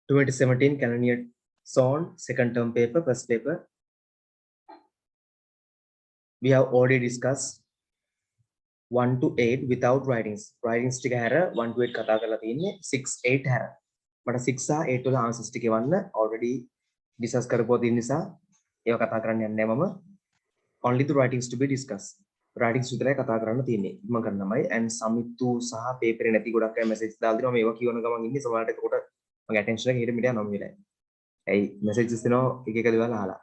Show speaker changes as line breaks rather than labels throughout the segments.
2017 calendar year zone, second term paper, first paper. We have already discussed 1 to 8 without writings. Writings ටික හැර 1 to 8 කතා කරලා තියෙන්නේ 6 8 හැර. මට 6 සහ 8 වල answers ටික එවන්න already discuss කරපුවා තියෙන නිසා ඒව කතා කරන්න යන්නේ නැහැ මම. Only the writings to be discussed. Writings විතරයි කතා කරන්න තියෙන්නේ. මම කරනමයි and සමිතු සහ paper නැති ගොඩක් අය message දාලා දෙනවා මේවා කියවන ගමන් ඉන්නේ සමහරට එතකොට මගේ attention එක ඊට මෙඩ යනවා මේ වෙලාවේ. ඇයි messages දෙනවා එක එක දේවල් අහලා.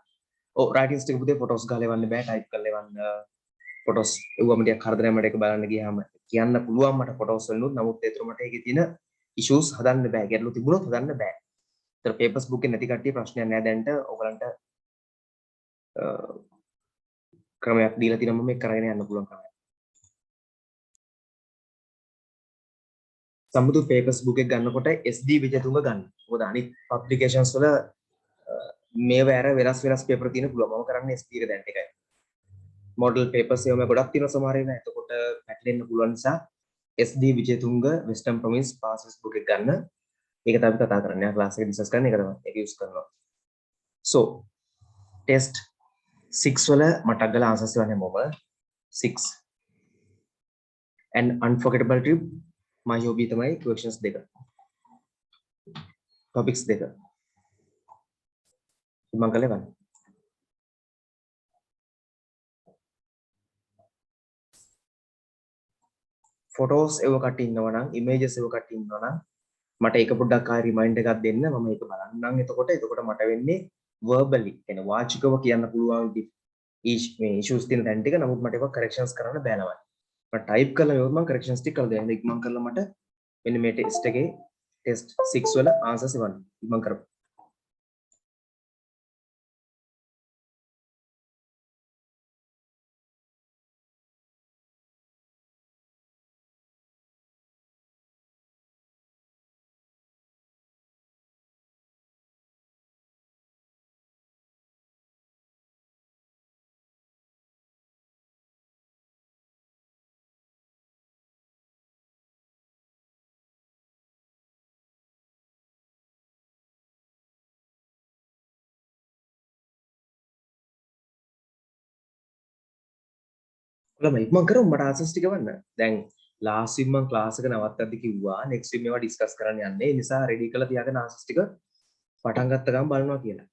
ඔව් writings ටික පුතේ photos ගහලා එවන්න බෑ type කරලා එවන්න. photos එවුවම ටිකක් හරදරයක් මට එක බලන්න ගියාම කියන්න පුළුවන් මට photos වලිනුත් නමුත් ඒතර මට ඒකේ තියෙන issues හදන්න බෑ. ගැටලු තිබුණොත් හදන්න බෑ. ඒතර papers book එක නැති කට්ටිය ප්‍රශ්නයක් නෑ දැන්ට ඔයගලන්ට ක්‍රමයක් දීලා තියෙනවා මම කරගෙන යන්න පුළුවන් ක්‍රමයක්. සම්මුතු papers book එක ගන්නකොට SD විජයතුංග ගන්න. මොකද අනිත් publications වල මේ වැර වෙනස් paper තියෙන පුළුවන්. මම කරන්නේ SD එක දැන් එකයි. model papers ඒවා මම ගොඩක් තියෙනවා සමහර ඒවා. එතකොට පැටලෙන්න පුළුවන් නිසා SD විජයතුංග Western Province passes book එක ගන්න. ඒක තමයි කතා කරන්නේ. ක්ලාස් එකේ ඩිස්කස් කරන්න ඒක තමයි. ඒක යූස් කරනවා. so test 6 වල මට අගල answers වන්නේ මොකද 6 and unforgettable trip my hobby තමයි questions දෙක topics දෙක මම කලේ ගන්න photos එව කට්ටිය ඉන්නවා නම් images එව කට්ටිය ඉන්නවා නම් මට ඒක පොඩ්ඩක් ආයෙ remind එකක් දෙන්න මම ඒක බලන්නම් එතකොට මට වෙන්නේ verbally කියන වාචිකව කියන්න පුළුවන් මේ issues තියෙන තැන් ටික නමුත් මට ඒක corrections කරන්න බෑනවා මම type කරලා මෙවුත් මම corrections ටික කරලා දෙන්න ඉක්මන් කරලා මට මෙන්න මේ test එකේ test 6 වල answers එවන්න ඉක්මන් කරමු ඔයාලා ඉක්මන් කරමු මට answers ටික එවන්න දැන් last week මම class එක නවත්තද්දි කිව්වා next week මේවා discuss කරන්න යන්නේ ඒ නිසා ready කරලා තියාගෙන answers ටික පටන් ගත්ත ගමන් බලනවා කියලා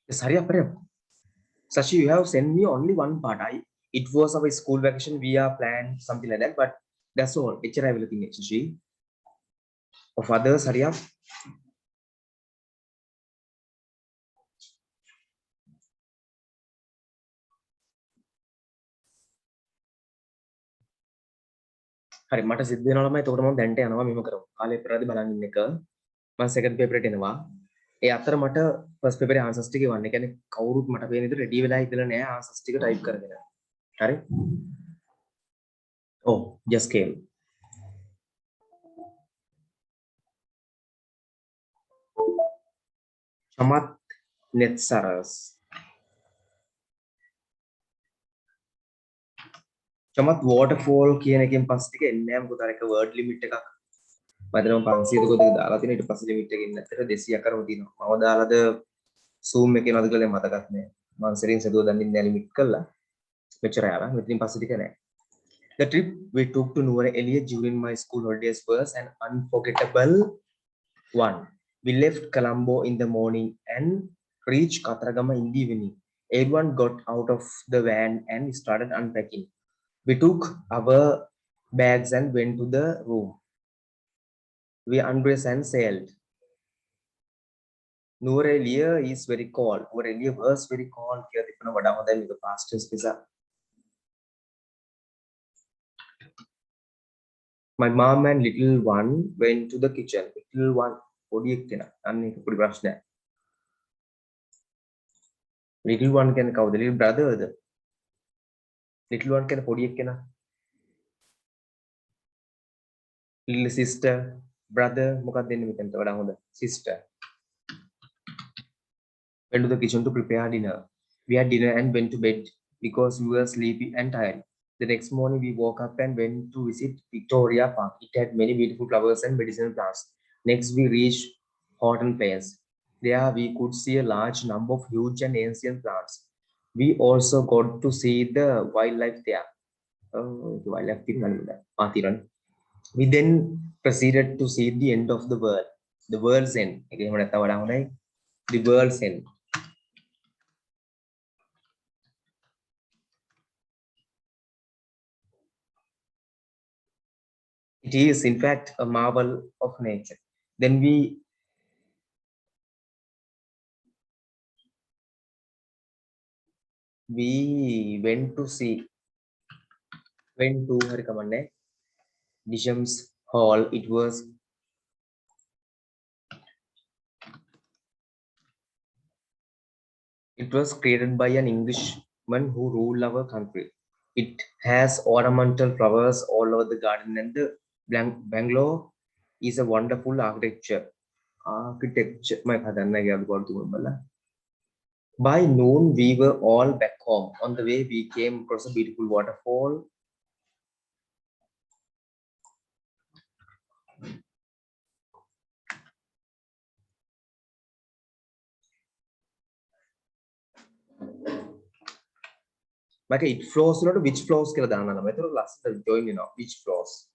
yes hurry up Sashi, you have sent me only one part. It was our school vacation. We are planned something like that, but that's all. Eachara everything, Sashi. Of others, hurry up. හරි මට සිද්ධ වෙනවා ළමයි එතකොට මම දැන්ට යනවා මෙහෙම කරමු කාලේ පෙරාදි බලන් ඉන්න එක මම සෙකන්ඩ් පේපර් එකට එනවා ඒ අතර මට ෆස්ට් පේපරේ ආන්සර්ස් ටික එවන්න. ඒ කියන්නේ කවුරුත් මට පේන විදිහට රෙඩි වෙලා ඉඳලා නෑ ආන්සර්ස් ටික ටයිප් කරගෙන. හරි? ඔව් just came. Chamath netsaras. Chamath waterfall කියන එකෙන් පස්සේ ටික එන්නේ නෑ මොකද අර එක word limit එකක් මම 500 ක දාලා තියෙන ඊට පස්සේ limit එකකින් නැත්තර 200ක් කරමු තියෙනවා. මම දාලාද zoom එකේ නේද කියලා මතකත් නෑ. මම සෙරින් සදුව දන්නේ නැහැ limit කළා. මෙච්චර යාලා මෙතනින් පස්සේ ටික නෑ. The trip we took to Nuwara Eliya during my school holidays was an unforgettable one. We left Colombo in the morning and reached Kataragama in the evening. Everyone got out of the van and started unpacking. We took our bags and went to the room. We undressed and sailed. Nuvarelia is very cold. Nuvarelia was very cold. Here, if you know what I'm saying, the past tense pizza. My mom and little one went to the kitchen. Little one, what do you think? I'm not put brush there. Little one can cow the little brother. The little one can put you little sister, brother. Muka then we can talk about the sister. Went to the kitchen to prepare dinner. We had dinner and went to bed because we were sleepy and tired. The next morning, we woke up and went to visit Victoria Park. It had many beautiful flowers and medicinal plants. Next, we reached Horton Place. There, we could see a large number of huge and ancient plants. We also got to see the wildlife there. The wildlife we then proceeded to see the end of the world. The world's end. The world's end. It is, in fact, a marvel of nature. Then we went to Harikamanne, Disham's Hall. It was created by an Englishman who ruled our country. It has ornamental flowers all over the garden, and the Bangalore is a wonderful architecture. My father. By noon, we were all back home. On the way, we came across a beautiful waterfall. Like it flows, not which flows. Last join which flows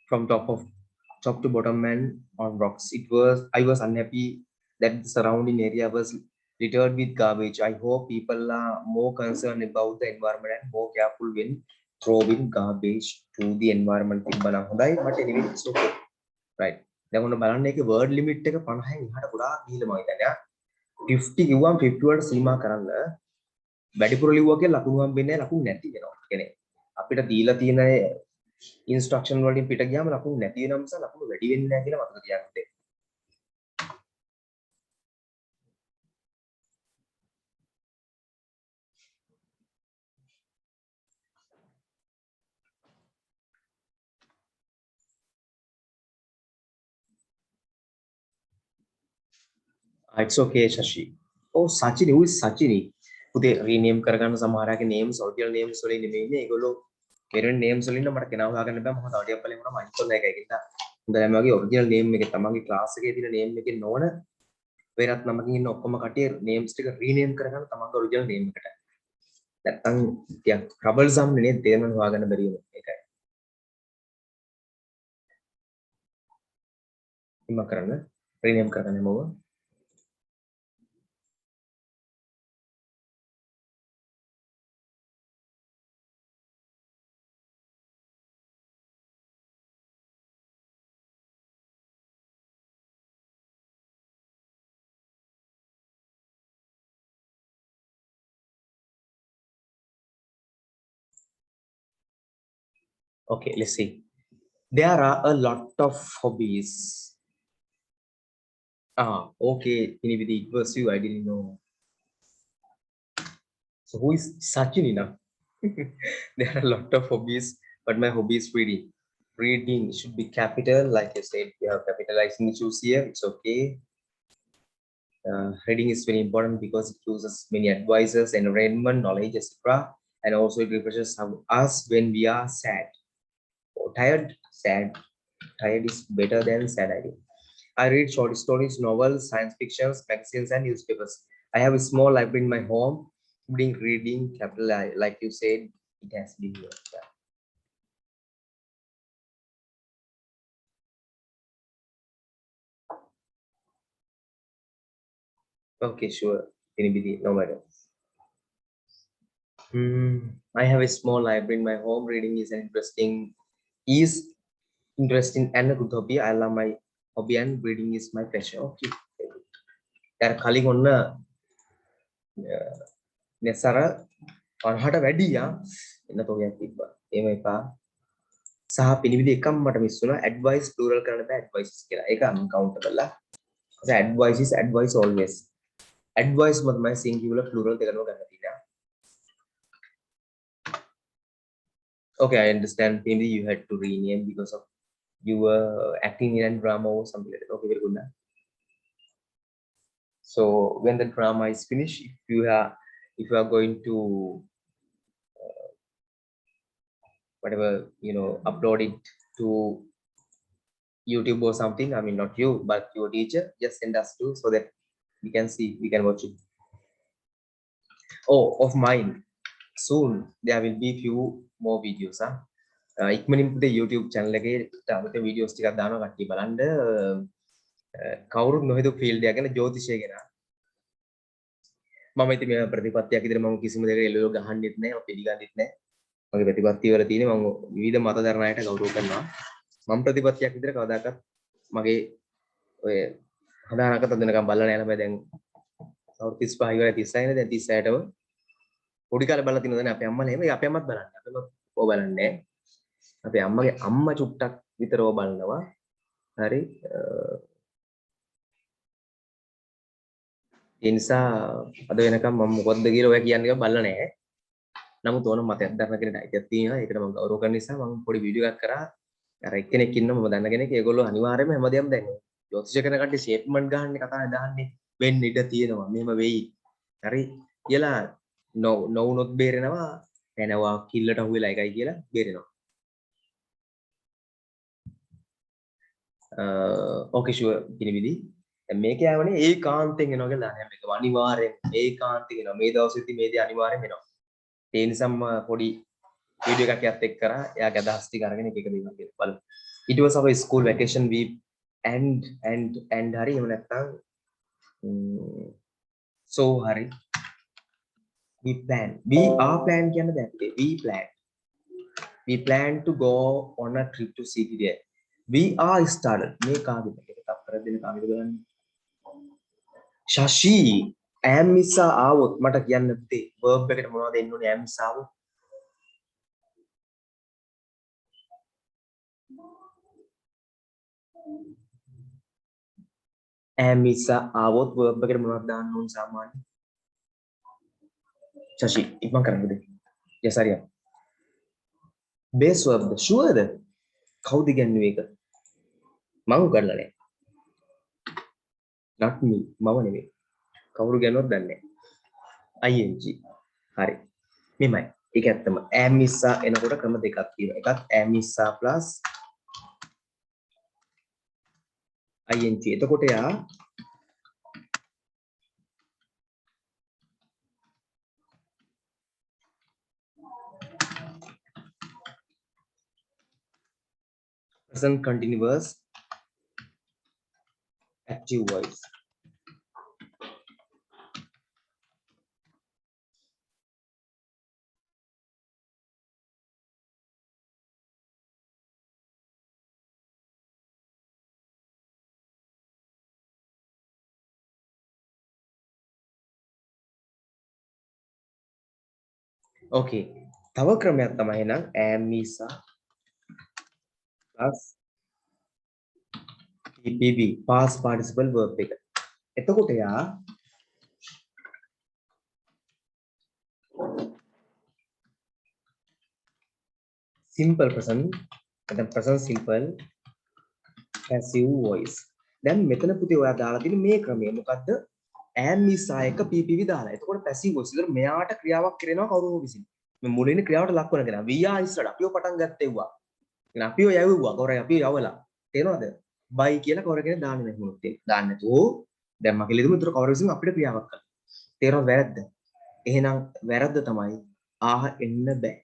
from top to bottom and on rocks. I was unhappy that the surrounding area was littered with garbage. I hope people are more concerned about the environment and more careful when throwing garbage to the environment. But anyway, it's okay. Right. දැන් ඔන්න බලන්න ඒකේ word limit එක 50න් එහාට ගොඩාක් ගිහිල්ලා මම හිතන්නේ 50 කිව්වම 50 වලට සීමා කරන්න වැඩිපුර ලිව්වා කියලා ලකුණු හම්බෙන්නේ නැහැ ලකුණු නැති වෙනවා. කියන්නේ අපිට දීලා තියෙන ඉන්ස්ට්‍රක්ෂන් වලින් පිට ගියාම ලකුණු නැති වෙනවා මිස ලකුණු වැඩි වෙන්නේ නැහැ කියලා මතක තියාගන්න. It's okay, Shashi. Oh, Sachini, who is Sachini? පුතේ රීනේම් කරගන්න සමහරගේ names original names වලින් නෙමෙයි ඉන්නේ. ඒගොල්ලෝ කෙරෙන names වලින් නම් මට කෙනාව හොයාගන්න බෑ. මම තව ටිකක් පල්ලෙන් වුණා මයික් කරන එකයි. ඒකින්ද හොඳයි මගේ original name එක තමන්ගේ class එකේ තියෙන name එකෙන් නොවන වෙනත් නමකින් ඉන්න ඔක්කොම කටිය names ටික rename කරගන්න තමන්ගේ original name එකට. නැත්තම් ටිකක් troublesome නේ තේරෙන්න හොයාගන්න බැරි වෙන එකයි. ඉම්ම කරන්න rename කරගන්න මොව. Okay, let's see. There are a lot of hobbies. Okay, Inibidi, it was you. I didn't know. So who is Sachin now? There are a lot of hobbies, but my hobby is reading. Reading should be capital, like I said. We have capitalizing issues here. It's okay. Reading is very important because it uses many advisors, environment, knowledge, etc. And also it refreshes us when we are sad. Or tired, sad. Tired is better than sad, I think. I read short stories, novels, science fictions, magazines, and newspapers. I have a small library in my home. Reading, capital, like you said, it has been here. Yeah. Okay, sure. Anybody, no matter. I have a small library in my home. Reading is an interesting is Interesting and a good hobby. I love my hobby and reading is my passion. Okay. දැන් කලින් ඔන්න නෙසර 50ට වැඩි එන්න තෝගයක් තිබ්බා. එහෙම එපා. සහ පිළිවිලි එකම මට මිස් වුණා. advice plural කරන්න බෑ advices කියලා. ඒක uncountable කරලා. So advice is advice always. Advice මත තමයි singular plural දෙකම ගන්න තියෙනවා. Okay, I understand. Maybe you had to rename because of you were acting in a drama or something like that. Okay, very good now. So when the drama is finished, if you are going to whatever, you know, upload it to YouTube or something, I mean not you but your teacher, just send us to so that we can see, we can watch it. Oh, of mine, soon there will be few more videos. ඉක්මනින් පුතේ YouTube channel එකේ තවත් videos ටිකක් දානවා කට්ටිය බලන්න. කවුරුත් නොහිතපු field එකක් ගැන ජ්‍යොතිෂය ගැන. මම ඉතින් මේ ප්‍රතිපත්තියක් විදිහට මම කිසිම දෙයකට එළවලු ගහන්නෙත් නැහැ, මම පිළිගන්නෙත් නැහැ. මගේ ප්‍රතිපත්තිය වල තියෙන්නේ මම විවිධ මත දරන අයට ගෞරව කරනවා. මම ප්‍රතිපත්තියක් විදිහට කවදාකවත් මගේ ඔය හදානකට දෙනකම් බලලා නැහැ. හැබැයි දැන් අවුරුදු 35 ඉවරයි 36 නේ, දැන් 36ටම පොඩි කාලේ බලලා තියෙනවා. දැන් අපේ අම්මලා එහෙම අපේ අම්මත් බලන්නේ. අපේම ඕ බලන්නේ. අපේ අම්මගේ අම්මා චුට්ටක් විතර ඕ බලනවා. හරි. ඒ නිසා අද වෙනකම් මම මොකද්ද කියලා ඔය කියන්නේ බලලා නැහැ. නමුත් ඕන මතයක් දරන කෙනෙක්ට අයිතියක් තියෙනවා. ඒකට මම ගෞරව කරන නිසා මම පොඩි වීඩියෝ එකක් කරා. අර එක්කෙනෙක් ඉන්නවා මම දන්න කෙනෙක්. ඒගොල්ලෝ අනිවාර්යයෙන්ම හැමදේම දැන් ජෝතිෂ කරන කට්ටිය ස්ටේට්මන්ට් ගහන්නේ කතාවේ දාන්නේ වෙන්න ඉඩ තියෙනවා. මෙහෙම වෙයි. හරි. කියලා නොවුනොත් බේරෙනවා. එනවා කිල්ලට අහු වෙලා එකයි කියලා බේරෙනවා. ඕකේ ෂුවර් පිළිවිලි. දැන් මේක යවනේ ඒකාන්තයෙන් එනවා කියලා දාන්නේ. මේක අනිවාර්යෙන් ඒකාන්තයෙන් එනවා. මේ දවසේදී මේ දේ අනිවාර්යෙන් එනවා. ඒ නිසාම පොඩි වීඩියෝ එකක් යත් එක්ක කරා. එයාගේ අදහස් ටික අරගෙන එක එක දේවල් කියලා බලමු. It was our school vacation week and hari එහෙම නැත්නම් so hari we are plan කියන්න බෑ පුතේ. we plan to go on a trip to city there. We are started මේ කාගෙද ඒක තප්පර දෙන කාගෙද බලන්න. ශෂි am නිසා ආවොත් මට කියන්න පුතේ verb එකට මොනවද එන්න ඕනේ am නිසා ආවොත්. am නිසා ආවොත් verb එකට මොනවද දාන්න ඕනේ සාමාන්‍ය. ශෂි ඉක්මන් කරන්න පුතේ. yes හරියට. base verb sure කවුද කියන්නේ ඒක? මම කරලා නැහැ. not me මම නෙමෙයි. කවුරු ගන්නවද දන්නේ නැහැ. ing හරි. මෙමය. ඒක ඇත්තම am නිසා එනකොට ක්‍රම දෙකක් තියෙනවා. එකක් am නිසා plus ing. එතකොට යා present continuous active voice. Okay. තව ක්‍රමයක් තමයි නම් am නිසා plus PPV past participle verb එක. එතකොට යා simple present නැත්නම් present simple passive voice. දැන් මෙතන පුතේ ඔයා දාලා තියෙන මේ ක්‍රමය මොකද්ද? am නිසා එක PPV දාලා. එතකොට passive voice. ඒතර මෙයාට ක්‍රියාවක් කරනවා කවුරු විසින්. මේ මුලින් ක්‍රියාවට ලක් වෙන කෙනා. we are ඉස්සරට අපිව පටන් ගත්තේවා. එහෙනම් අපිව යවුවා. කවුරුයි අපිව යවලා. තේරෙනවද? by කියලා කවුරු කෙනෙක් දාන්නේ නැහැ මොනොත් ඒක. දාන්න නැතුව දැන් මම කියලා දෙමු. ඒතර කවුරු විසින් අපිට ක්‍රියාවක් කරනවා. තේරෙනවද වැරද්ද? එහෙනම් වැරද්ද තමයි ආහ එන්න බෑ.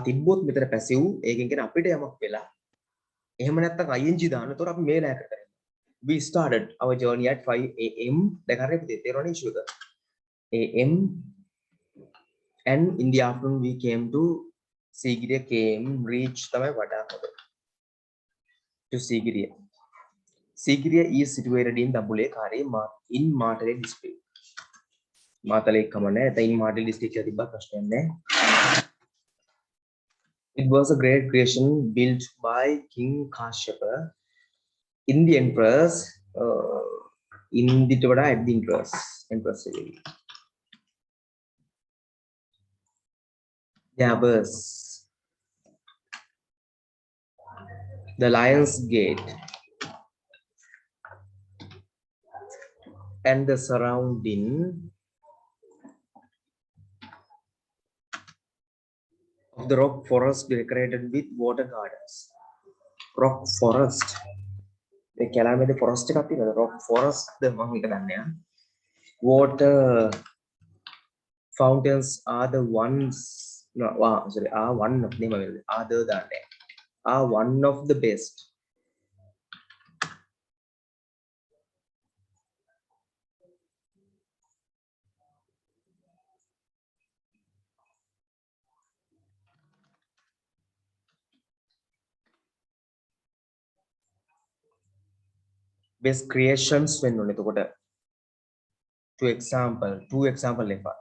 තිබ්බොත් මෙතන පැසිව් ඒකෙන් කියන අපිට යමක් වෙලා එහෙම නැත්නම් ing දාන්න. ඒතකොට අපි මේ නෑ කරන්නේ. We started our journey at 5 am. දැන් හරියට පුතේ තේරෙනවනේ ඉෂුව එක. am and in the afternoon we came to Sigiriya came, reached තමයි වඩා හොඳ. To Sigiriya. Sigiriya is situated in Dambule Kare in Martale district. Martale කමනේ. in Martale district එක තිබ්බ ප්‍රශ්නයක් නැහැ. It was a great creation built by King Kashyapa in the empress in the Toda at the empress. There was the Lion's Gate and the surrounding of the rock forest decorated with water gardens. Rock forest. The Calamity forest the rock forest the water fountains are the ones are one of them other than that are one of the best. Best creations when only two example lepa.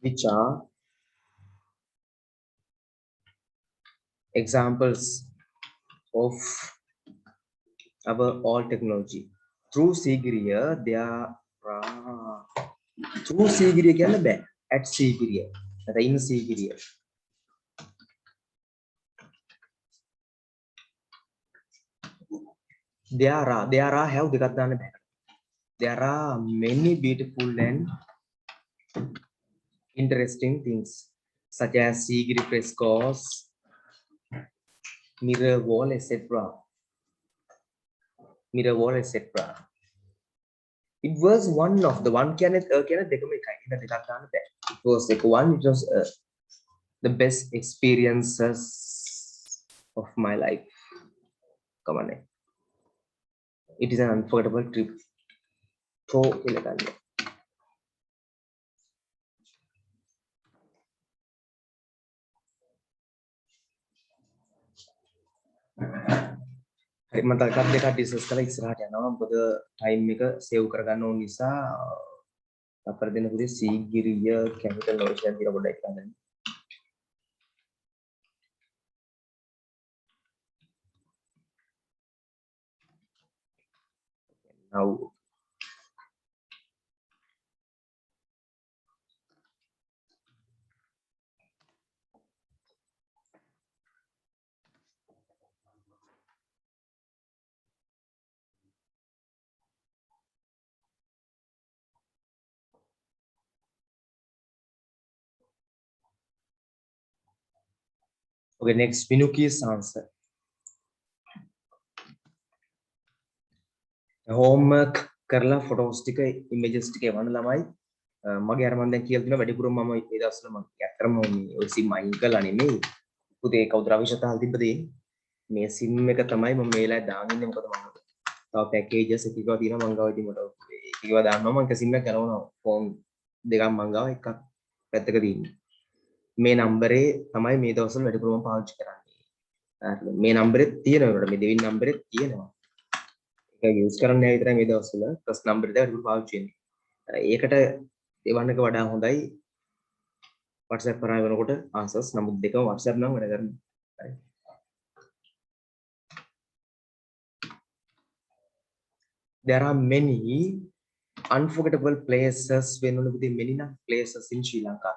Which are examples of our all technology. Through Sigiriya, there through Sigiriya at Sigiriya, in Sigiriya. There are many beautiful and interesting things such as Sigiri frescoes, mirror wall, etc. It was one of the one it was like one. It was the best experiences of my life. Come on, it is an unforgettable trip. So මම තව එකක් දෙකක් discuss කරලා ඉස්සරහට යනවා. මොකද time එක save කරගන්න ඕන නිසා අපර දෙන පුතේ සීගිරිය කැමිකල් නෝලෙජ් එක දිහා පොඩ්ඩක් හිතන්න. Now okay, next Minuki's answer. Homework කරලා photos ටික images ටික එවන්න ළමයි. මගේ අර මම දැන් කියලා දෙනවා වැඩිපුරම මම මේ දවස්වල මම ඇත්තටම මේ ඔය SIM අයින් කළා නෙමෙයි. පුතේ කවුද රවිෂත් අහලා තිබ්බද මේ SIM එක තමයි මම මේ වෙලාවේ දාගෙන ඉන්නේ. මොකද මම තව packages එකක තියෙනවා මං ගාව ඉතින් මට ඒකව දාන්නවා මම එක SIM එකක් කරනවා ෆෝන් දෙකක් මං ගාව එකක් පැත්තක තියෙනවා. මේ නම්බරේ තමයි මේ දවස්වල වැඩිපුරම පාවිච්චි කරන්නේ. මේ නම්බරෙත් තියෙනවා මේ දෙවෙනි නම්බරෙත් තියෙනවා. ඒක යූස් කරන්නේ විතරයි මේ දවස්වල ෆස්ට් නම්බර් එක වැඩිපුර පාවිච්චි වෙන්නේ. ඒකට එවන්න එක වඩා හොඳයි WhatsApp කරා වෙනකොට answers නමුත් දෙකම WhatsApp නම් වැඩ කරන්නේ. There are many unforgettable places when only many places in Sri Lanka.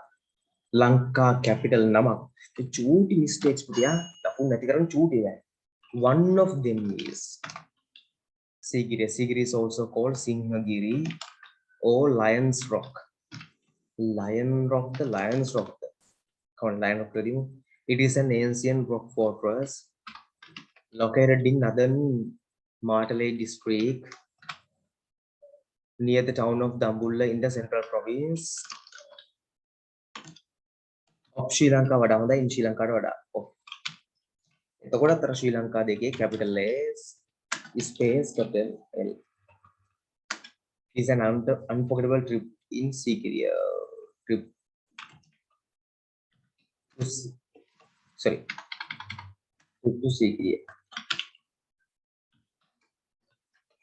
Lanka capital namak. Chooty mistakes putiya. Tapu nati karan chooty hai. One of them is Sigiri. Sigiri is also called Sinhagiri or Lion's Rock. Lion's Rock. Come on, Lion Rock. It is an ancient rock fortress located in northern Martale district near the town of Dambulla in the central province of Sri Lanka. In Sri Lanka. එතකොට අතර ශ්‍රී ලංකා දෙකේ capital S space capital L is an unforgettable trip in Sikiriya trip to sorry trip to Sikiriya.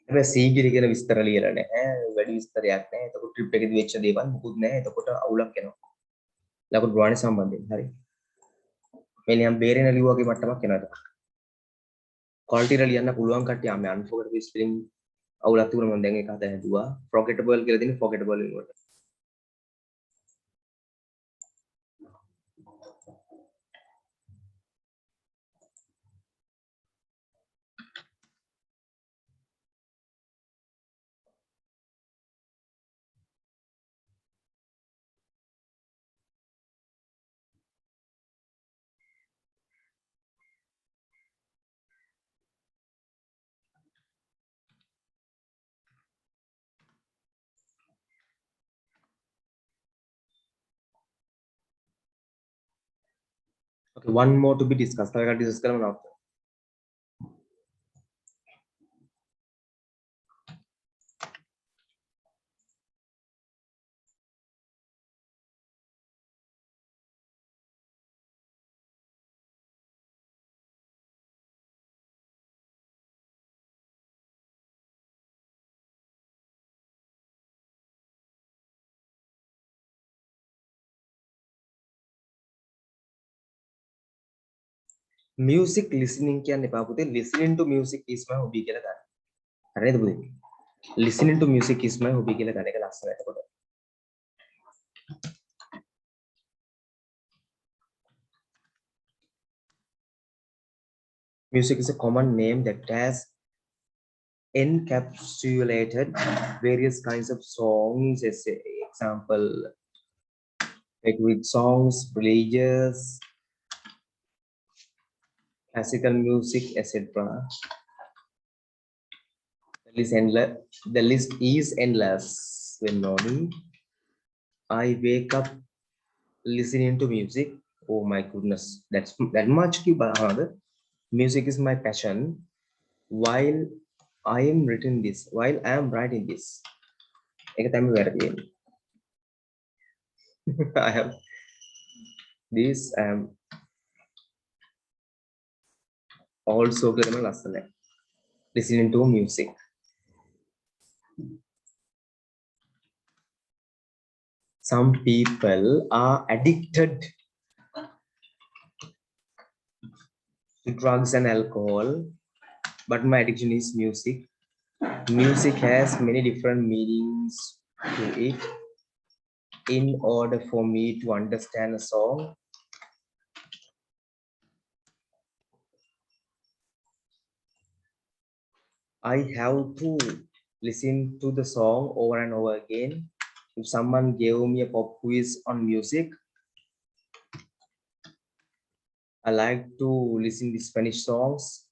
හැබැයි සීගිරි කියන විස්තර ලියලා නැහැ. වැඩි විස්තරයක් නැහැ. එතකොට ට්‍රිප් එකේදී වෙච්ච දේවල් මුකුත් නැහැ. එතකොට අවුලක් එනවා. ලකුණු ප්‍රමාණය සම්බන්ධයෙන්. හරි. මේ නියම් බේරෙන ලියුවාගේ මට්ටමක් එනවා. ක්වොලිටි එක ලියන්න පුළුවන් කට්ටිය මේ unforgettable spelling අවුලක් තිබුණා මම දැන් ඒක හදලා හැදුවා. forgettable කියලා දෙන්නේ forgettable වෙනකොට. Okay, one more to be discussed. තව එකක් discuss කරමු නවත්ත. music listening කියන්න එපා පුතේ. listening to music is my hobby කියලා ගන්න. හරිද පුතේ? listening to music is my hobby කියලා ගන්න එක ලස්සනයි එතකොට. Music is a common name that has encapsulated various kinds of songs. As an example, with songs, religious, classical music, etc. The list is endless. When morning, I wake up listening to music. Oh my goodness, that's that much. Music is my passion. While I am writing this, I have this. I am also listening to music. Some people are addicted to drugs and alcohol, but my addiction is music. Music has many different meanings to it. In order for me to understand a song, I have to listen to the song over and over again. If someone gave me a pop quiz on music, I like to listen to Spanish songs,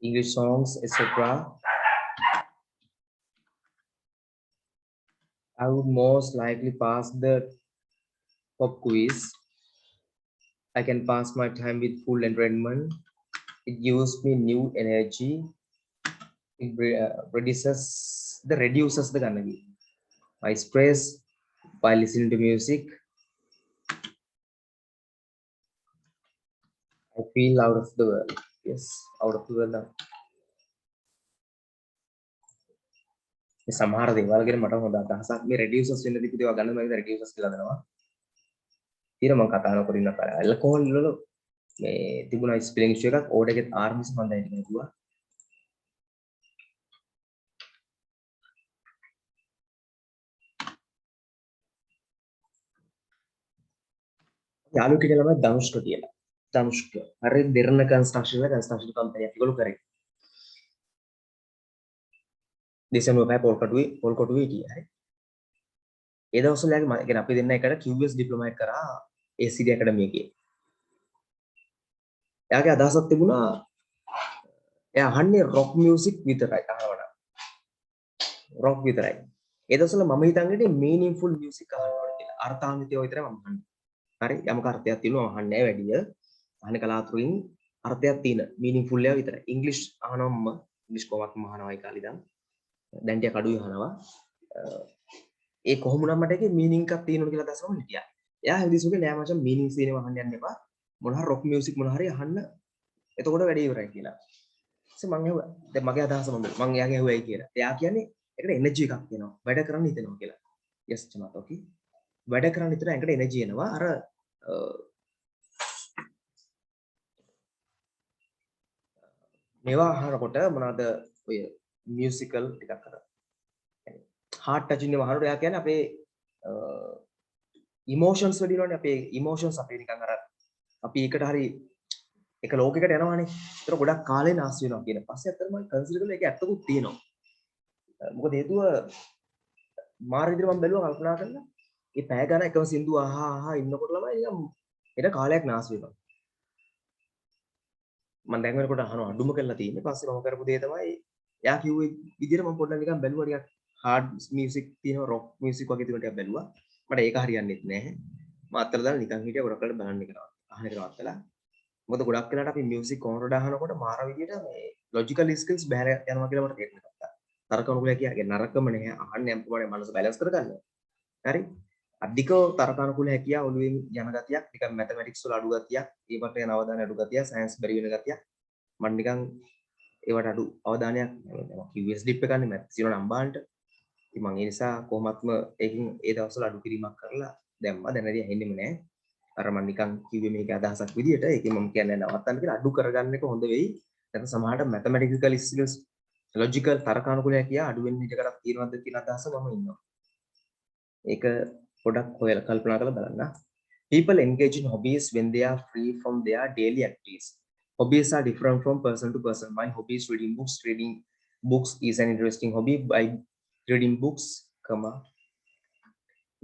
English songs, etc. I would most likely pass the pop quiz. I can pass my time with full entertainment. It gives me new energy. It reduces the my stress by listening to music. I feel out of the world. Yes, out of the world now. සමහර දේවල් ගැන මට හොඳ අදහසක් මේ රෙඩියුසර්ස් වෙන දීපු දේවල් ගන්න මම රෙඩියුසර්ස් කියලා දෙනවා. ඊට මම කතා නොකර ඉන්න කරා. ඇල්කොහොල් වල මේ තිබුණා ස්පෙලිං ඉෂුව එකක් ඕඩර් එකේ R මිස් මම දැන් ඉගෙන ගියා. යාළුවෙක් කියලා තමයි ධනුෂ්ක කියලා. ධනුෂ්ක. හරි දෙරණ කන්ස්ට්‍රක්ෂන් කම්පැනි එකක් ඒගොල්ලෝ කරේ. දෙසැම්බර් පහ පොල්කොටුවේ හිටියේ හරි. ඒ දවස්වල යාගේ මම කියන්නේ අපි දෙන්න එකට QS ඩිප්ලෝමා එක කරා ACD ඇකඩමි එකේ. එයාගේ අදහසක් තිබුණා එයා අහන්නේ රොක් මියුසික් විතරයි අහනවා. රොක් විතරයි. ඒ දවස්වල මම හිතන් හිටියේ මීනින්ග්ෆුල් මියුසික් අහනවා කියලා. අර්ථාන්විතය විතරයි මම අහන්නේ. හරි යමක අර්ථයක් තියෙනවා අහන්නේ නැහැ වැඩිය. අහන්නේ කලාතුරකින් අර්ථයක් තියෙන meaningful ඒවා විතරයි. ඉංග්‍රීසි අහනවම ඉංග්‍රීසි කොහොමද අහනවා ඒ කාලේ ඉඳන්. දැන් ටික අඩුයි අහනවා. ඒ කොහොම වුණත් මට ඒකේ meaning එකක් තියෙනවා කියලා දැසම හිටියා. එයා හිදිසුගේ නෑ මචං meaning සිනේවා අහන්න යන්න එපා. මොන හරි rock music මොන හරි අහන්න. එතකොට වැඩේ ඉවරයි කියලා. ඊට මම ඇහුවා. දැන් මගේ අදහස මම එයාගෙන් ඇහුවයි කියලා. එයා කියන්නේ ඒකට එනර්ජි එකක් එනවා. වැඩ කරන්න හිතෙනවා කියලා. yes Chamath okay. වැඩ කරන්න හිතන ඇඟට එනර්ජි එනවා. අර මේවා අහනකොට මොනවාද ඔය මියුසිකල් ටිකක් අර හાર્ට් ටචින් ඒවා අහනකොට එයා කියන්නේ අපේ ඉමෝෂන්ස් වැඩි වෙනවනේ අපේ ඉමෝෂන්ස් අපේ නිකන් අර අපි එකට හරි එක ලෝකයකට යනවානේ. ඒතර ගොඩක් කාලේ නාස්ති වෙනවා කියන. පස්සේ අතර මම කන්සිඩර් කළා ඒක ඇත්තකුත් තියෙනවා. මොකද හේතුව මාර විදිහට මම බැලුවා කල්පනා කරලා ඒ පැය ගාන එකම සින්දුව අහා ඉන්නකොට ළමයි නිකන් එන කාලයක් නාස්ති වෙනවා. මම දැන් වෙනකොට අහනවා අඩුම කරලා තියෙන්නේ. පස්සේ මම කරපු දේ තමයි එයා කිව්වේ විදිහට මම පොඩ්ඩක් නිකන් බැලුවා ටිකක් හાર્ඩ් මියුසික් තියෙනවා රොක් මියුසික් වගේ තියෙනවා ටිකක් බැලුවා. මට ඒක හරියන්නේත් නැහැ. මම අතල දාලා නිකන් හිටියා ගොඩක් වෙලාවට බලන්න කරා. අහන එක නවත්තලා. මොකද ගොඩක් වෙලාවට අපි මියුසික් කොහොමද අහනකොට මාර විදිහට මේ ලොජිකල් ස්කිල්ස් බැහැර යනවා කියලා මට තේරෙනවා. තර්ක අනුකූලයි කියන්නේ නරකම නෑ. අහන්නේ යම් ප්‍රමාණයක් මනස බැලන්ස් කරගන්න. හරි? අධිකව තර්ක අනුකූල හැකියාව ඔළුවෙන් යන ගතියක්, නිකන් මැතමැටික්ස් වල අඩු ගතියක්, ඒවට යන අවධානය අඩු ගතියක්, සයන්ස් බැරි වෙන ගතියක්. මම නිකන් ඒවට අඩු අවධානයක් QS ඩිප් එකන්නේ මැත්ස් වල නම්බාන්ට. ඉතින් මම ඒ නිසා කොහොමත්ම ඒකින් ඒ දවස්වල අඩු කිරීමක් කරලා දැම්මා. දැන් හරි ඇහෙන්නෙම නෑ. අර මම නිකන් කිව්වේ මේක අදහසක් විදියට. ඒකෙන් මම කියන්නේ නවත්තන්න කියලා අඩු කරගන්න එක හොඳ වෙයි. නැත්නම් සමහරට මැතමැටිකල් ස්කිල්ස් ලොජිකල් තර්කානුකූල හැකියාව අඩු වෙන්න ඉඩ කරක් තියෙනවද කියන අදහස මම ඉන්නවා. ඒක පොඩක් හොයලා කල්පනා කරලා බලන්න. People engage in hobbies when they are free from their daily activities. Hobbies are different from person to person. My hobby is reading books. Reading books is an interesting hobby. By reading books,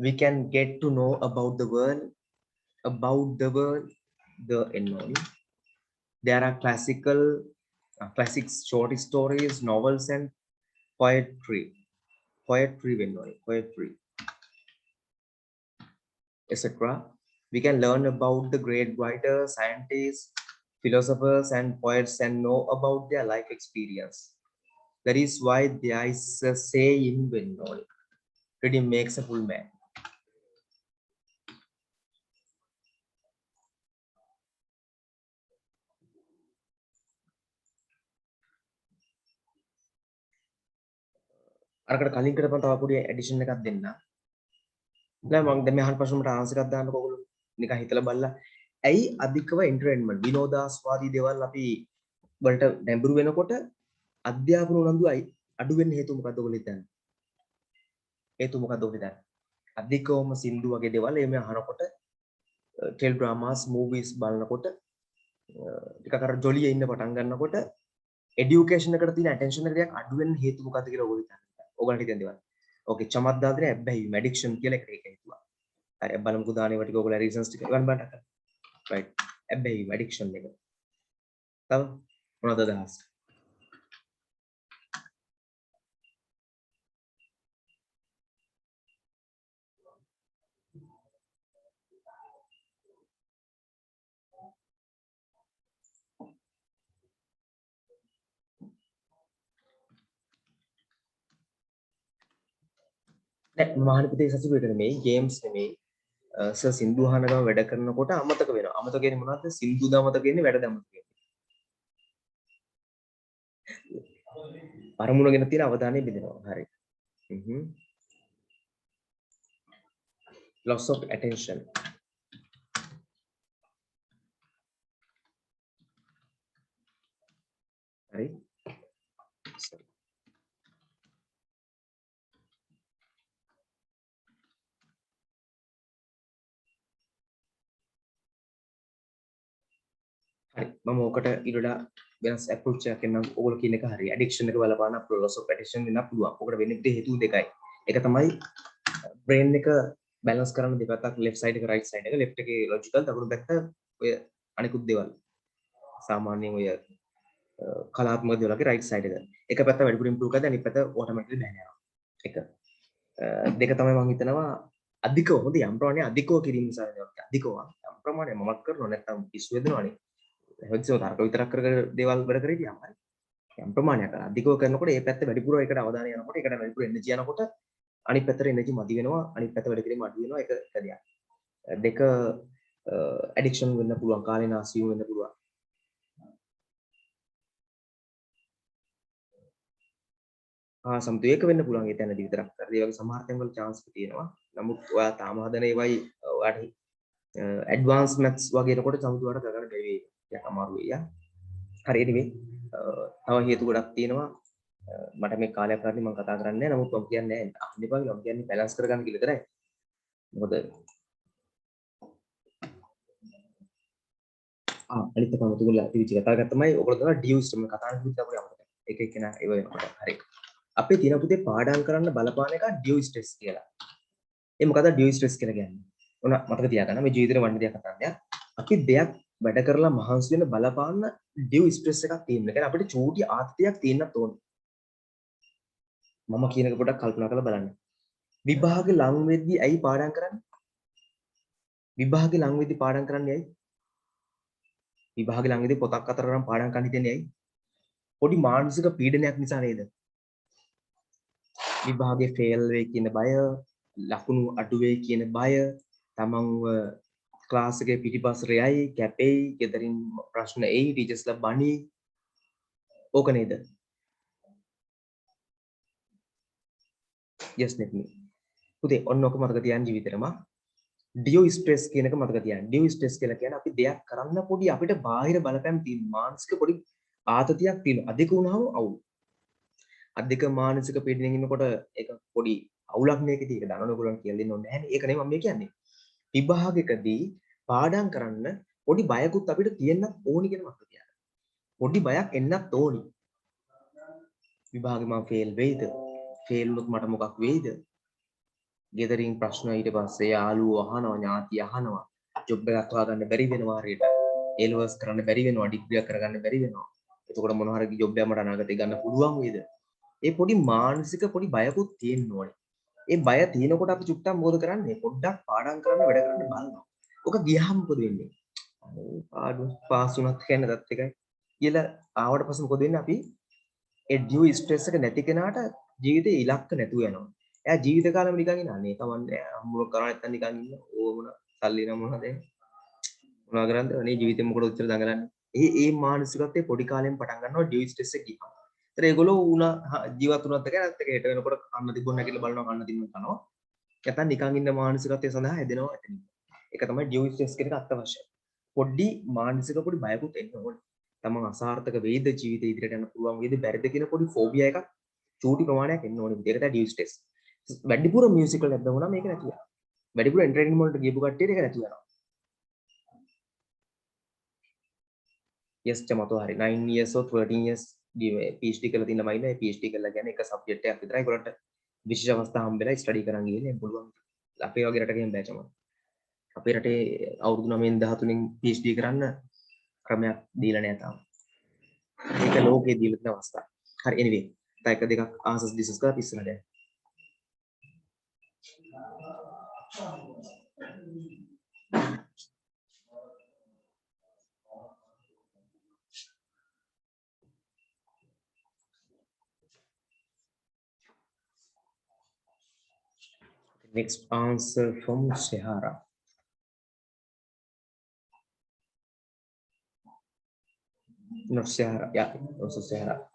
we can get to know about the world, the unknown. There are classic short stories, novels, and poetry, etc. We can learn about the great writers, scientists, philosophers, and poets and know about their life experience. That is why there is a saying when reading makes a full man. අරකට කලින් කරපන් තව පොඩි addition එකක් දෙන්න. නෑ මම දැන් මේ අහන ප්‍රශ්නෙට ආන්සර් එකක් දාන්නකෝ ඔයගොල්ලෝ. නිකන් හිතලා බලලා. ඇයි අධිකව එන්ටර්ටේන්මන්ට් විනෝදාස්වාදී දේවල් අපි වලට නැඹුරු වෙනකොට අධ්‍යාපන උනන්දුවයි අඩු වෙන්න හේතුව මොකද්ද ඔයගොල්ලෝ හිතන්නේ? හේතුව මොකද්ද ඔයගොල්ලෝ හිතන්නේ? අධිකවම සින්දු වගේ දේවල් එමෙ අහනකොට ටෙල් ඩ්‍රාමාස් මූවිස් බලනකොට ටිකක් අර ජොලියේ ඉන්න පටන් ගන්නකොට এඩියුකේෂන් එකට තියෙන ඇටෙන්ෂන් එක ටිකක් අඩු වෙන්න හේතුව මොකද්ද කියලා ඔයගොල්ලෝ හිතන්නේ? ඔයගොල්ලන්ට හිතෙන දේවල්. ඕකේ චමත් දාදනේ හැබැයි ඇඩික්ෂන් කියලා එකට ඒක හිතුවා. හරි බලමුකෝ දානේ ටික ඔයගොල්ලෝ රීසන්ස් ටික ගන්න බලන්න. රයිට්. හැබැයි ඇඩික්ෂන් එක. තව මොනවද අදහස්? නෑ මහාන පුතේ සසු වෙට නෙමෙයි ගේම්ස් නෙමෙයි සර් සින්දු අහන ගම වැඩ කරනකොට අමතක වෙනවා. අමතක වෙන්නේ මොනවද? සින්දු දමතක වෙන්නේ වැඩ දමතක වෙන්නේ. අරමුණ ගැන තියෙන අවධානය බෙදෙනවා. හරි. Loss of attention. හරි. හරි මම ඕකට ඊට වඩා වෙනස් අප්‍රෝච් එකක් එන්නම්. ඔයගොල්ලෝ කියන එක හරි. ඇඩික්ෂන් එක බලපාන loss of attention වෙන්න පුළුවන්. ඔකට වෙන්නේ හේතු දෙකයි. එක තමයි බ්‍රේන් එක බැලන්ස් කරන්න දෙපැත්තක් left side එක right side එක. left එකේ logical දකුණු පැත්ත ඔය අනිකුත් දේවල්. සාමාන්‍යයෙන් ඔය කලාත්මක දේවල් වගේ right side එක. එක පැත්ත වැඩිපුර improve කරද්දී අනිත් පැත්ත automatically බැහැ යනවා. එක. දෙක තමයි මම හිතනවා අධිකව හොඳ යම් ප්‍රමාණයක් අධිකව කිරීම නිසා අධිකව යම් ප්‍රමාණයක් මමත් කරනවා නැත්නම් පිස්සු වෙදනවනේ. හොද්දෝ තර්ක විතරක් කර දේවල් වැඩ කරේ කියනවා හරි යම් ප්‍රමාණයක් අර අධිකව කරනකොට ඒ පැත්ත වැඩිපුර ඒකට අවධානය යනකොට ඒකට වැඩිපුර එනර්ජි යනකොට අනිත් පැත්තට එනර්ජි මදි වෙනවා අනිත් පැත්ත වැඩ කිරීම අඩු වෙනවා ඒක දෙයක් දෙක ඇඩික්ෂන් වෙන්න පුළුවන් කාලේ නාස්තිය වෙන්න පුළුවන් සම්තුයක වෙන්න පුළුවන් ඒ තැනදී විතරක් අර ඒ වගේ සමහර තැන්වල chance තියෙනවා නමුත් ඔයා තාම හදන ඒවයි ඔයාට ඇඩ්වාන්ස් මැත්ස් වගේ එනකොට සම්තුයට කරගන්න බැරි වෙයි ටිකක් අමාරු වෙයි හරි anyway තව හේතු ගොඩක් තියෙනවා මට මේ කාලයක් කරන්නේ මම කතා කරන්නේ නැහැ නමුත් මම කියන්නේ අහන්න එපා කියලා මම කියන්නේ බැලන්ස් කරගන්න කියලා විතරයි මොකද අනිත් එක මම තුගල ටිවිච් කතා කරා තමයි ඔයගොල්ලෝ තමයි ඩියු සිස්ටම් එක කතා කරලා අපිට අපිට එක එක කෙනා ඒව වෙනකොට හරි අපේ තියෙන පුතේ පාඩම් කරන්න බලපාන එක ඩියු ස්ට්‍රෙස් කියලා ඒ මොකද ඩියු ස්ට්‍රෙස් කියලා කියන්නේ ඔන්න මතක තියාගන්න මේ ජීවිතේ වන්න දෙයක් කතා කරන්නේ අපි දෙයක් වැඩ කරලා මහන්සි වෙන බලපාන ඩියු ස්ට්‍රෙස් එකක් තියෙනවා. ඒ කියන්නේ අපිට චූටි ආතතියක් තියෙන්නත් ඕනේ. මම කියන එක පොඩ්ඩක් කල්පනා කරලා බලන්න. විභාගෙ ලං වෙද්දී ඇයි පාඩම් කරන්නේ? විභාගෙ ලං වෙද්දී පාඩම් කරන්නේ ඇයි? විභාගෙ ලං වෙද්දී පොතක් අතර අරන් පාඩම් කරන්න හිතන්නේ ඇයි? පොඩි මානසික පීඩනයක් නිසා නේද? විභාගේ ෆේල් වෙයි කියන බය, ලකුණු අඩු වෙයි කියන බය, තමන්ව ක්ලාස් එකේ පිටිපස්සට යයි, කැපෙයි, ගෙදරින් ප්‍රශ්න එයි, ටීචර්ස්ලා බනි. ඕක නේද? yes net me. පුතේ ඔන්න ඔක මතක තියාගන්න ජීවිතේටම ඩියෝ ස්ට්‍රෙස් කියන එක මතක තියාගන්න. ඩියෝ ස්ට්‍රෙස් කියලා කියන්නේ අපි දෙයක් කරන්න පොඩි අපිට බාහිර බලපෑම් තියෙන මානසික පොඩි ආතතියක් තියෙනවා. අධික වුණාම අවුල්. අධික මානසික පීඩනයෙන් ඉන්නකොට ඒක පොඩි අවුලක් මේකදී. ඒක දන්නවනේ ඔයගොල්ලන් කියලා දෙන්න ඕනේ නැහැ. ඒක නෙමෙයි මම කියන්නේ. විභාගයකදී පාඩම් කරන්න පොඩි බයකුත් අපිට තියෙන්නත් ඕනි කියන මතක තියාගන්න. පොඩි බයක් එන්නත් ඕනි. විභාගේ මම ෆේල් වෙයිද? ෆේල් වුණොත් මට මොකක් වෙයිද? ගෙදරින් ප්‍රශ්න ඊට පස්සේ යාළුවෝ අහනවා ඥාති අහනවා ජොබ් එකක් හොයාගන්න බැරි වෙනවා හරියට ඒලවර්ස් කරන්න බැරි වෙනවා ඩිග්‍රී එකක් කරගන්න බැරි වෙනවා එතකොට මොන හරි ජොබ් එකක් මට අනාගතේ ගන්න පුළුවන් වේද ඒ පොඩි මානසික පොඩි බයකුත් තියෙන්න ඕනේ ඒ බය තියෙනකොට අපි චුට්ටක් මොකද කරන්නේ පොඩ්ඩක් පාඩම් කරන්න වැඩ කරන්න බලනවා ඔක ගියාම මොකද වෙන්නේ පාඩු පාස් වුණත් කියන්නේ තත් එකයි කියලා ආවට පස්සේ මොකද වෙන්නේ අපි ඒ ඩියු ස්ට්‍රෙස් එක නැති කෙනාට ජීවිතේ ඉලක්ක නැතුව යනවා එයා ජීවිත කාලෙම නිකන් ඉන්න අනේ කවන්නේ අම්මුල කරා නැත්තම් නිකන් ඉන්න ඕවම සල්ලි නම් මොනවද මොනවා කරන්නේ අනේ ජීවිතේ මොකටද උත්තර දඟලන්නේ ඒ මානසිකත්වයේ පොඩි කාලෙම පටන් ගන්නවා ඩියු ස්ට්‍රෙස් එක ගිහින් ඒතර ඒගොල්ලෝ ජීවත් වුණත් එක නැත්නම් හෙට වෙනකොට අන්න තිබුණ නැගිටලා බලනවා කන්න තිබුණ කනවා නැත්නම් නිකන් ඉන්න මානසිකත්වය සඳහා හැදෙනවා එතනින් ඒක තමයි ඩියු ස්ට්‍රෙස් කියන එක අත්‍යවශ්‍යයි පොඩි මානසික පොඩි බයකුත් එන්න ඕනේ තමන් අසාර්ථක වෙයිද ජීවිතේ ඉදිරියට යන්න පුළුවන් වේද බැරිද කියන පොඩි ෆෝබියා එකක් චූටි ප්‍රමාණයක් එන්න ඕනේ මේකට ඩියු ස්ට්‍රෙස් වැඩිපුර මියුසිකල් එකක් දානවා මේක නැති වෙනවා. වැඩිපුර එන්ටර්ටේන්මන්ට් වලට ගියපු කට්ටියට ඒක නැති වෙනවා. yes චමතෝ හරි 9 years or 13 years PhD කරලා තියෙන ළමයි නේ PhD කරලා කියන්නේ එක සබ්ජෙක්ට් එකක් විතරයි ඒගොල්ලන්ට විශේෂ අවස්ථා හම්බෙලා ස්ටඩි කරන් ගිහින් එන්න පුළුවන්. අපේ වගේ රටකින් බෑ චමතෝ. අපේ රටේ අවුරුදු 9 13න් PhD කරන්න ක්‍රමයක් දීලා නැහැ තාම. ඒක ලෝකේ දීලා තියෙන අවස්ථා. හරි anyway. තව එක දෙකක් ආන්සර්ස් ඩිස්කස් කරලා ඉස්සරහට යන්න. Next answer from Sehara. No, Sehara. Yeah, also Sehara.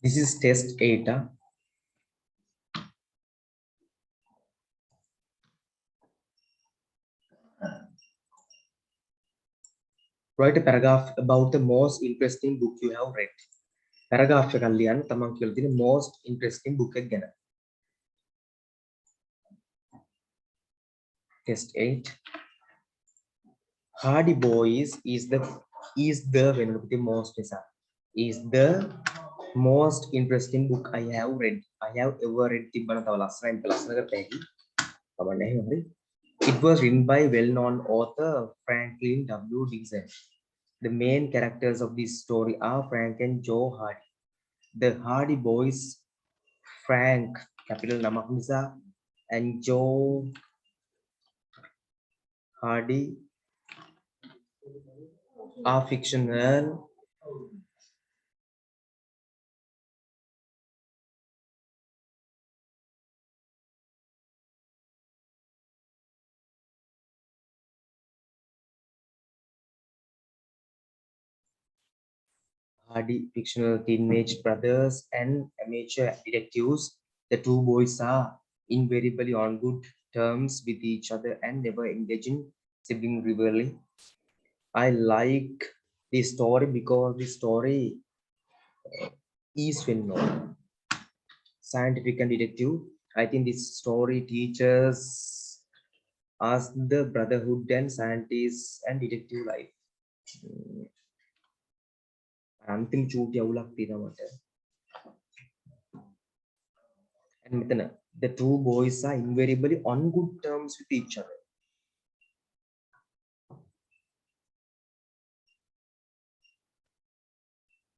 This is test 8. Write a paragraph about the most interesting book you have read. Paragraph එකක් ලියන්න තමන් කියලා තියෙන most interesting book එක ගැන. Test 8. Hardy Boys is the most interesting book I have read. I have ever read. It was written by well-known author Franklin W. Dixon. The main characters of this story are Frank and Joe Hardy. The Hardy Boys, Frank, capital Namak Nisa, and Joe Hardy are fictional. Hardy fictional teenage brothers and amateur detectives. The two boys are invariably on good terms with each other and never engage in sibling rivalry. I like this story because the story is well known. Scientific and detective. I think this story teaches us the brotherhood and scientist and detective life. අන්තිම චූටි අවුලක් තියෙනවා මට. And මෙතන the two boys are invariably on good terms with each other.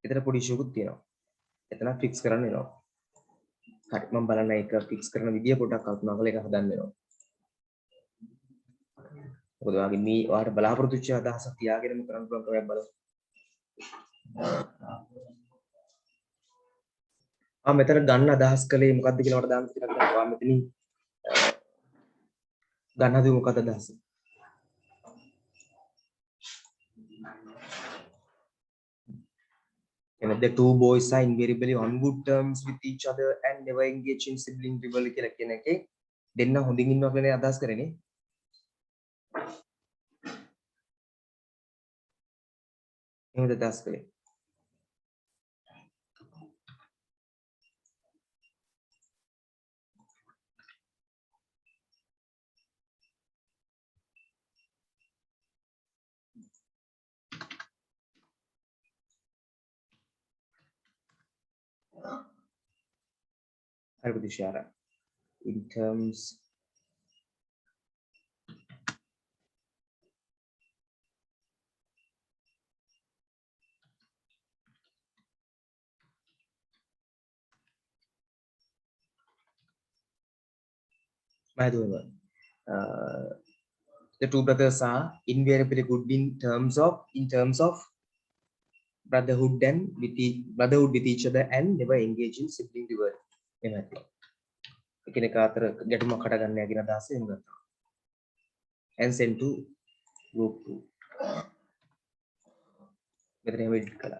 එතන පොඩි issue එකක් තියෙනවා. එතන fix කරන්න වෙනවා. හරි මම බලන්න ඒක fix කරන විදිය පොඩ්ඩක් කල්පනා කරලා ඒක හදන්න වෙනවා. මොකද ඔයාගේ මේ ඔයාට බලාපොරොත්තු වෙච්ච අදහසක් තියාගෙනම කරන්න පුළුවන් කමක් බලමු. මෙතන ගන්න අදහස් කළේ මොකක්ද කියලා මට දාන්න ටිකක් ගන්න. ඔයා මෙතනින් ගන්න හදුවේ මොකක්ද අදහස? And the two boys are invariably on good terms with each other and never engage in sibling rivalry කියලා කියන එකේ දෙන්න හොඳින් ඉන්නවා කියලා අදහස් කරන්නේ. එහෙමද අදහස් කරේ? හරි ප්‍රතිශාර. In terms by the way, the two brothers are invariably good in terms of brotherhood with each other and never engage in sibling rivalry. එහෙමයි. එකිනෙක අතර ගැටුමක් හට ගන්න නැහැ කියන අදහස එහෙම ගන්නවා. And send to group 2. මෙතන එහෙම edit කළා.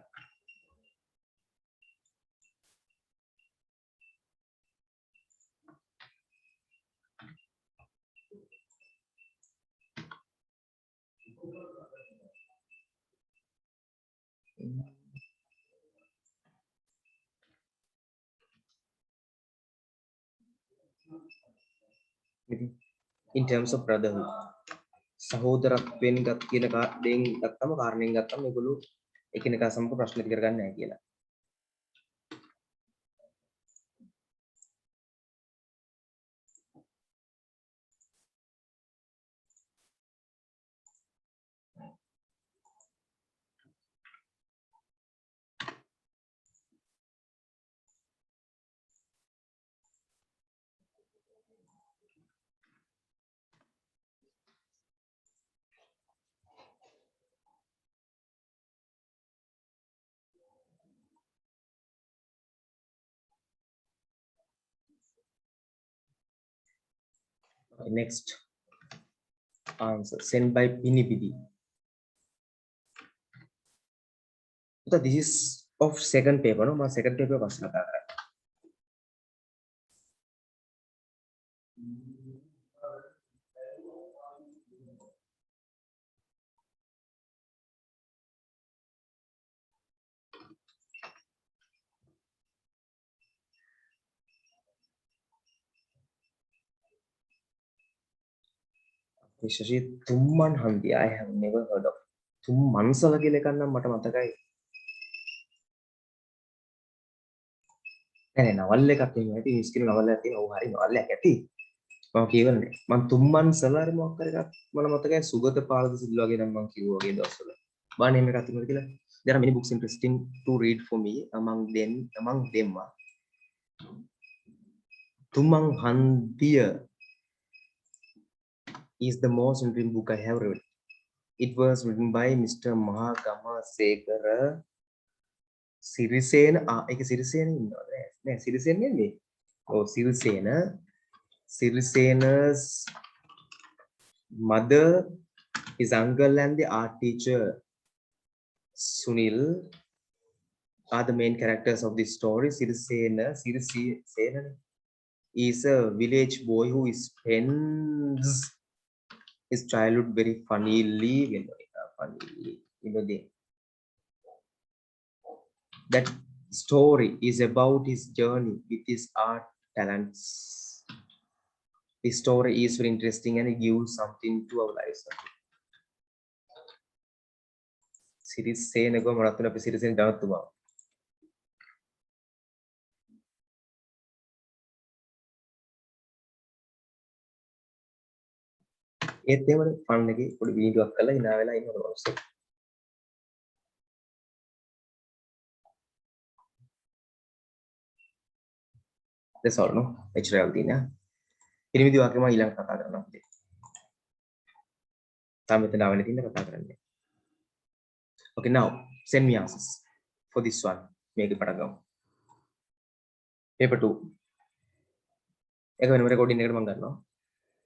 In terms of brotherhood, සහෝදරත්වයෙන් කියන දෙයින් ගත්තම කාරණයෙන් ගත්තම මේගොල්ලෝ එකිනෙකා සමග ප්‍රශ්න ඉදිරි කරගන්නේ නැහැ කියලා. Next answer sent by Pinipidi. So this is of second paper, no? My second paper was not that. Shashi Tumman Handi, I have never heard of. Tumman Salakile kannam mata matakai. නෑ නවල් එකක් තියෙනවා. ඉතින් මිස්කින් නවල් එකක් තියෙනවා. ඔව් හරි නවල් එකක් ඇති. මම කියවන්නේ. මම තුම්මන් සලාරි මොකක් හරි එකක් මම මතකයි සුගත පාලක සිල්වා වගේ නම් මම කිව්වා වගේ දවස්වල. බාන එහෙම එකක් තිබුණාද කියලා. There are many books interesting to read for me. Among them Tumang Handiya is the most interesting book I have read. It was written by Mr. Mahagama Sekara Sirisena. ඒක සිරිසේන ඉන්නවද? නෑ සිරිසේන නෙමෙයි. ඔව් Sirisena. Sirisena's mother, his uncle and the art teacher Sunil are the main characters of this story. Sirisena is a village boy who spends his childhood very funnily. That story is about his journey with his art talents. This story is very interesting and it gives something to our lives. Sirisena ko maratuna pe Sirisena danatuma. ඒත් එහෙමනේ fun එකේ පොඩි වීඩියෝවක් කරලා hina වෙලා ඉන්න මොනවද? That's all no. එච්චරයි තියෙන්නේ. පිරිමිදි වාක්‍ය මම ඊළඟ කතා කරනවා අපිට. තාම මෙතන ආවෙන්නේ තියෙන කතා කරන්නේ. Okay, now send me answers for this one. මේක පටන් ගමු. Paper 2. ඒක වෙනම රෙකෝඩින් එකකට මම ගන්නවා.